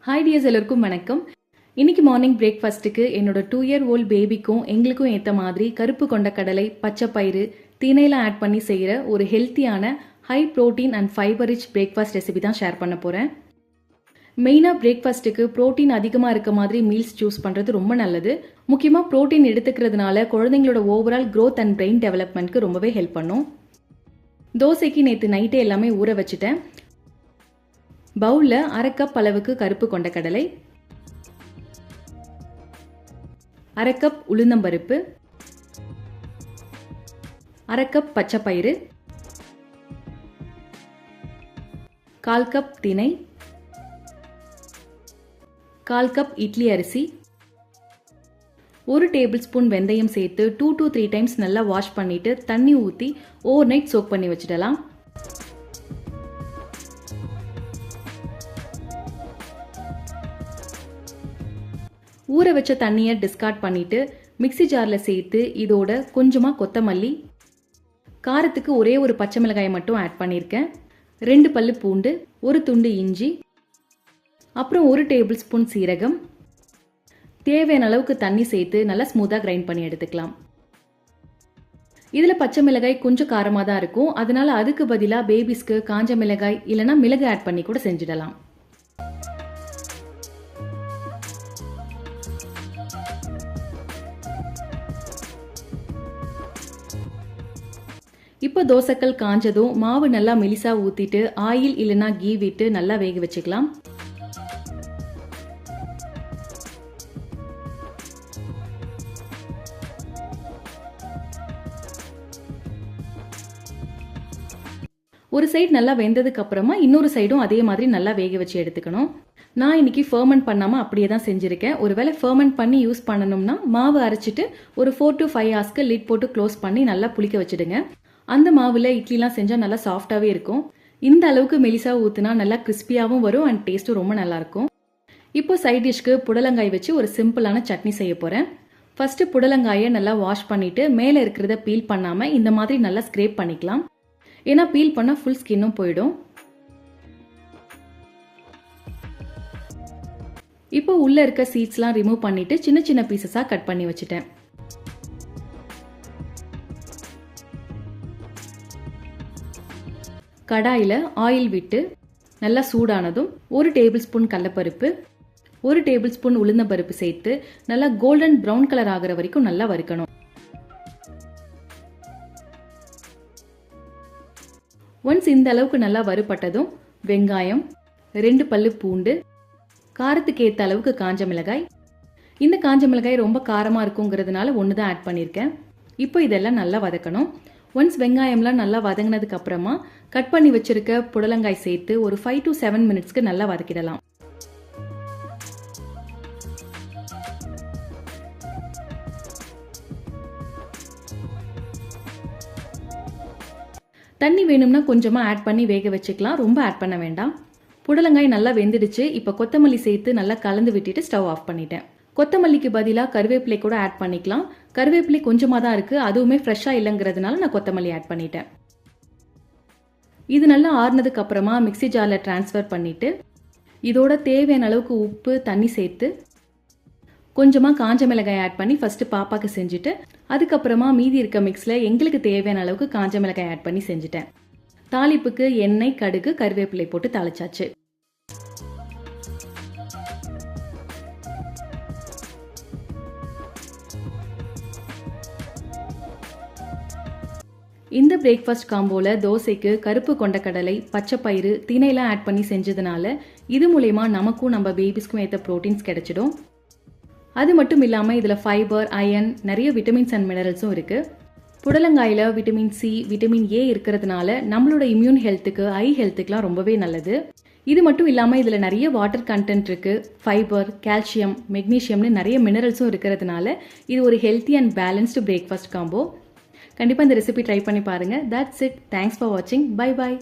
Hi tears, எல்லோருக்கும் வணக்கம். இன்னைக்கு மார்னிங் பிரேக்ஃபாஸ்ட்டுக்கு என்னோட 2-year old பேபிக்கும் எங்களுக்கும் ஏற்ற மாதிரி கருப்பு கொண்ட கடலை, பச்சை பயிறு, திணையெல்லாம் ஆட் பண்ணி செய்கிற ஒரு ஹெல்த்தியான high protein and fibre rich breakfast recipe தான் ஷேர் பண்ண போகிறேன். மெயினாக பிரேக்ஃபாஸ்ட்டுக்கு ப்ரோட்டீன் அதிகமாக இருக்க மாதிரி மீல்ஸ் சூஸ் பண்ணுறது ரொம்ப நல்லது. முக்கியமாக ப்ரோட்டீன் எடுத்துக்கிறதுனால குழந்தைங்களோட ஓவரால் க்ரோத் அண்ட் பிரெயின் டெவலப்மெண்ட்க்கு ரொம்பவே ஹெல்ப் பண்ணும். தோசைக்கு நேற்று நைட்டே எல்லாமே ஊற வச்சுட்டேன். பவுலில் 1/2 கப் அளவுக்கு கருப்பு கொண்ட கடலை, 1/2 கப் உளுந்தம்பருப்பு, 1/2 கப் பச்சை பயிறு, 1/4 கப் திணை, 1/4 கப் இட்லி அரிசி, 1 டேபிள் ஸ்பூன் வெந்தயம் சேர்த்து 2 to 3 டைம்ஸ் நல்லா வாஷ் பண்ணிட்டு தண்ணி ஊற்றி ஓவர் நைட் சோக் பண்ணி வச்சிடலாம். ஊற வச்ச தண்ணியை டிஸ்கார்ட் பண்ணிட்டு மிக்சி ஜாரில் சேர்த்து இதோட கொஞ்சமாக கொத்தமல்லி, காரத்துக்கு ஒரே ஒரு பச்சை மிளகாயை மட்டும் ஆட் பண்ணியிருக்கேன், 2 பல்லு பூண்டு, 1 துண்டு இஞ்சி, அப்புறம் 1 டேபிள் ஸ்பூன் சீரகம், தேவையான அளவுக்கு தண்ணி சேர்த்து நல்லா ஸ்மூத்தாக கிரைண்ட் பண்ணி எடுத்துக்கலாம். இதில் பச்சை மிளகாய் கொஞ்சம் காரமாக தான் இருக்கும், அதனால அதுக்கு பதிலாக பேபிஸ்க்கு காஞ்ச மிளகாய் இல்லைனா மிளகு ஆட் பண்ணி கூட செஞ்சிடலாம். இப்போ தோசைக்கல் காஞ்சதும் மாவு நல்லா மெலிசா ஊற்றிட்டு ஆயில் இல்லைனா கீ விட்டு நல்லா வேக வச்சுக்கலாம். ஒரு சைடு நல்லா வெந்ததுக்கு அப்புறமா இன்னொரு சைடும் அதே மாதிரி நல்லா வேக வச்சு எடுத்துக்கணும். நான் இன்னைக்கு ஃபர்மெண்ட் பண்ணாமல் அப்படியே தான் செஞ்சுருக்கேன். ஒருவேளை ஃபர்மெண்ட் பண்ணி யூஸ் பண்ணணும்னா மாவு அரைச்சிட்டு ஒரு 4 to 5 ஹவர்ஸ்க்கு லிட் போட்டு க்ளோஸ் பண்ணி நல்லா புளிக்க வச்சுடுங்க. அந்த மாவில் இட்லிலாம் செஞ்சால் நல்லா சாஃப்டாகவே இருக்கும். இந்த அளவுக்கு மெலிசா ஊற்றினா நல்லா கிறிஸ்பியாகவும் வரும் அண்ட் டேஸ்ட்டும் ரொம்ப நல்லாயிருக்கும். இப்போ சைட் டிஷ்க்கு புடலங்காய் வச்சு ஒரு சிம்பிளான சட்னி செய்ய போகிறேன். ஃபஸ்ட்டு புடலங்காயை நல்லா வாஷ் பண்ணிவிட்டு மேலே இருக்கிறத பீல் பண்ணாமல் இந்த மாதிரி நல்லா ஸ்க்ரேப் பண்ணிக்கலாம். ஏன்னா பீல் பண்ணால் ஃபுல் ஸ்கின்னும் போயிடும். இப்போ உள்ளே இருக்க சீட்ஸ்லாம் ரிமூவ் பண்ணிவிட்டு சின்ன சின்ன பீசஸாக கட் பண்ணி வச்சுட்டேன். கடாயில் ஆயில் விட்டு நல்லா சூடானதும் 1 டேபிள் ஸ்பூன் கடலைப்பருப்பு, 1 டேபிள் ஸ்பூன் உளுந்தம்பருப்பு சேர்த்து நல்லா கோல்டன் ப்ரௌன் கலர் ஆகிற வரைக்கும் நல்லா வறுக்கணும். ஒன்ஸ் இந்த அளவுக்கு நல்லா வறுபட்டதும் வெங்காயம், 2 பல்லு பூண்டு, காரத்துக்கு ஏற்ற அளவுக்கு காஞ்ச மிளகாய். இந்த காஞ்ச மிளகாய் ரொம்ப காரமாக இருக்குங்கிறதுனால 1 தான் ஆட் பண்ணியிருக்கேன். இப்போ இதெல்லாம் நல்லா வதக்கணும். ஒன்ஸ் வெங்காயம்லாம் நல்லா வதங்கினதுக்கு அப்புறமா கட் பண்ணி வச்சிருக்க புடலங்காய் சேர்த்து ஒரு 5 to 7 மினிட்ஸ்க்கு நல்லா வதக்கிடலாம். தண்ணி வேணும்னா கொஞ்சமாக ஆட் பண்ணி வேக வச்சுக்கலாம், ரொம்ப ஆட் பண்ண வேண்டாம். புடலங்காய் நல்லா வெந்துடுச்சு. இப்போ கொத்தமல்லி சேர்த்து நல்லா கலந்து விட்டுட்டு ஸ்டவ் ஆஃப் பண்ணிட்டேன். கொத்தமல்லிக்கு பதிலாக கருவேப்பிலை கூட ஆட் பண்ணிக்கலாம். கருவேப்பிலை கொஞ்சமாக தான் இருக்குது, அதுவுமே ஃப்ரெஷ்ஷாக இல்லைங்கிறதுனால நான் கொத்தமல்லி ஆட் பண்ணிட்டேன். இது நல்லா ஆறுனதுக்கு அப்புறமா மிக்சி ஜாரில் ட்ரான்ஸ்ஃபர் பண்ணிவிட்டு இதோட தேவையான அளவுக்கு உப்பு, தண்ணி சேர்த்து கொஞ்சமாக காஞ்ச மிளகாய் ஆட் பண்ணி ஃபஸ்ட்டு பாப்பாக்கு செஞ்சுட்டு அதுக்கப்புறமா மீதி இருக்க மிக்ஸில் எங்களுக்கு தேவையான அளவுக்கு காஞ்ச மிளகாய் ஆட் பண்ணி செஞ்சுட்டேன். தாளிப்புக்கு எண்ணெய், கடுகு, கருவேப்பிலை போட்டு தாளிச்சாச்சு. இந்த பிரேக்ஃபாஸ்ட் காம்போவில் தோசைக்கு கருப்பு கொண்ட கடலை, பச்சை பயிறு, திணையெல்லாம் ஆட் பண்ணி செஞ்சதுனால இது மூலயமா நமக்கும் நம்ம பேபிஸ்க்கும் ஏற்ற ப்ரோட்டீன்ஸ் கிடைச்சிடும். அது மட்டும் இல்லாமல் இதில் ஃபைபர், அயன், நிறைய விட்டமின்ஸ் அண்ட் மினரல்ஸும் இருக்குது. புடலங்காயில் விட்டமின் சி, விட்டமின் ஏ இருக்கிறதுனால நம்மளோட இம்யூன் ஹெல்த்துக்கு, ஐ ஹெல்த்துக்குலாம் ரொம்பவே நல்லது. இது மட்டும் இல்லாமல் இதில் நிறைய வாட்டர் கண்டென்ட் இருக்குது. ஃபைபர், கால்சியம், மெக்னீஷியம்னு நிறைய மினரல்ஸும் இருக்கிறதுனால இது ஒரு healthy and balanced breakfast combo. கண்டிப்பாக இந்த ரெசிபி ட்ரை பண்ணி பாருங்கள். That's it. தேங்க்ஸ் ஃபார் வாட்சிங். Bye bye.